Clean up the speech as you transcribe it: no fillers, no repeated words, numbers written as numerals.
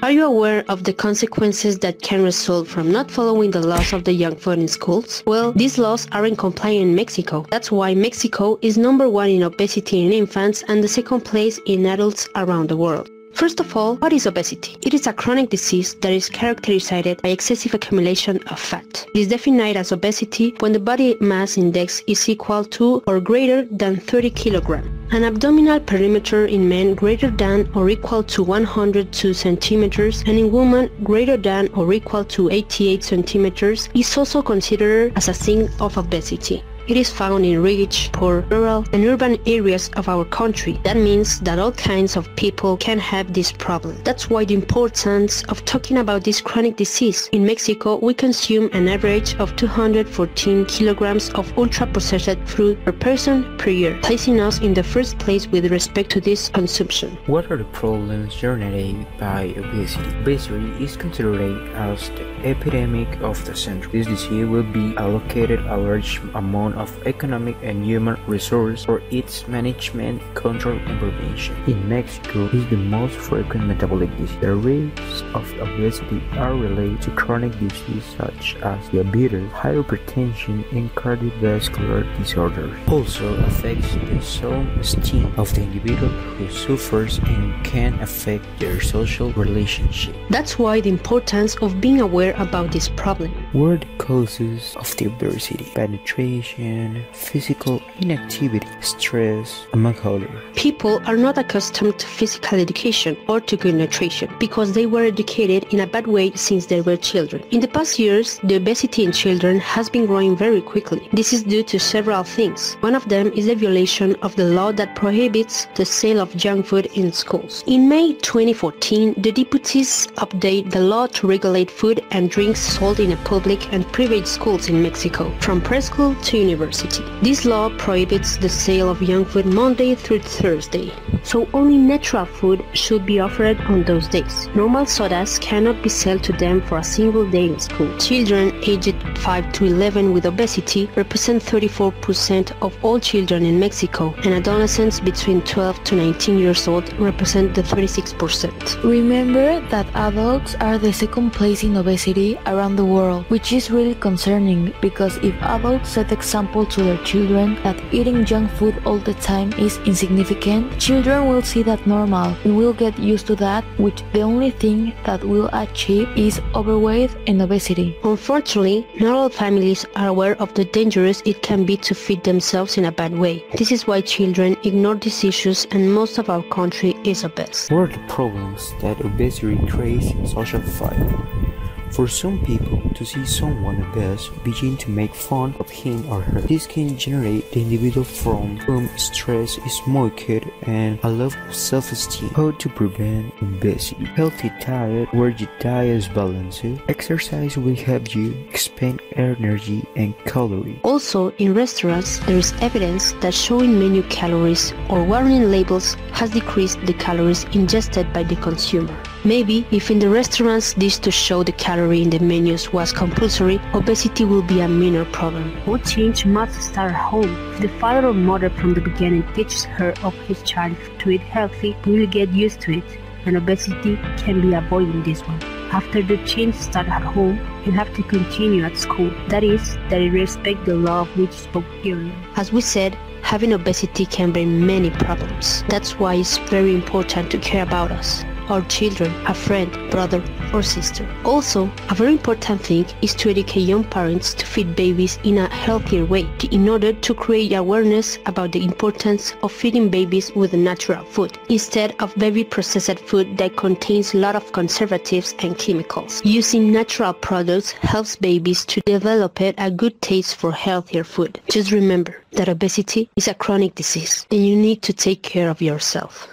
Are you aware of the consequences that can result from not following the laws of the junk food in schools? Well, these laws aren't compliant in Mexico. That's why Mexico is #1 in obesity in infants and the second place in adults around the world. First of all, what is obesity? It is a chronic disease that is characterized by excessive accumulation of fat. It is defined as obesity when the body mass index is equal to or greater than 30 kilograms. An abdominal perimeter in men greater than or equal to 102 centimeters and in women greater than or equal to 88 centimeters is also considered as a sign of obesity. It is found in rich, poor, rural, and urban areas of our country. That means that all kinds of people can have this problem. That's why the importance of talking about this chronic disease. In Mexico, we consume an average of 214 kilograms of ultra-processed food per person per year, placing us in the first place with respect to this consumption. What are the problems generated by obesity? Obesity is considered as the epidemic of the century. This disease will be allocated a large amount of economic and human resources for its management, control, and prevention. In Mexico, it is the most frequent metabolic disease. The risks of obesity are related to chronic diseases such as diabetes, hypertension, and cardiovascular disorders. Also affects the self-esteem of the individual who suffers and can affect their social relationship. That's why the importance of being aware about this problem. What are the causes of the obesity? Bad nutrition, physical inactivity, stress, among others. People are not accustomed to physical education or to good nutrition because they were educated in a bad way since they were children. In the past years, the obesity in children has been growing very quickly. This is due to several things. One of them is the violation of the law that prohibits the sale of junk food in schools. In May 2014, the deputies updated the law to regulate food and drinks sold in public and private schools in Mexico, from preschool to university. This law prohibits the sale of junk food Monday through Thursday, so only natural food should be offered on those days. Normal sodas cannot be sold to them for a single day in school. Children aged 5 to 11 with obesity represent 34% of all children in Mexico, and adolescents between 12 to 19 years old represent the 36%. Remember that adults are the second place in obesity around the world, which is really concerning because if adults set example to their children that eating junk food all the time is insignificant, children will see that normal and will get used to that, which the only thing that will achieve is overweight and obesity. Unfortunately, not all families are aware of the dangers it can be to feed themselves in a bad way. This is why children ignore these issues and most of our country is obese. What are the problems that obesity creates in social life? For some people, to see someone obese begin to make fun of him or her. This can generate the individual from whom stress is marked and a low self-esteem. How to prevent obesity? Healthy diet, where your diet is balanced. Exercise will help you expend energy and calories. Also, in restaurants, there is evidence that showing menu calories or warning labels has decreased the calories ingested by the consumer. Maybe if in the restaurants dish to show the calorie in the menus was compulsory, obesity will be a minor problem. All change must start at home. If the father or mother from the beginning teaches her or his child to eat healthy, he will get used to it, and obesity can be avoided this way. After the change starts at home, you have to continue at school. That is, that you respect the law of which spoke earlier. As we said, having obesity can bring many problems. That's why it's very important to care about us, our children, a friend, brother, or sister. Also, a very important thing is to educate young parents to feed babies in a healthier way in order to create awareness about the importance of feeding babies with natural food instead of very processed food that contains a lot of conservatives and chemicals. Using natural products helps babies to develop a good taste for healthier food. Just remember that obesity is a chronic disease and you need to take care of yourself.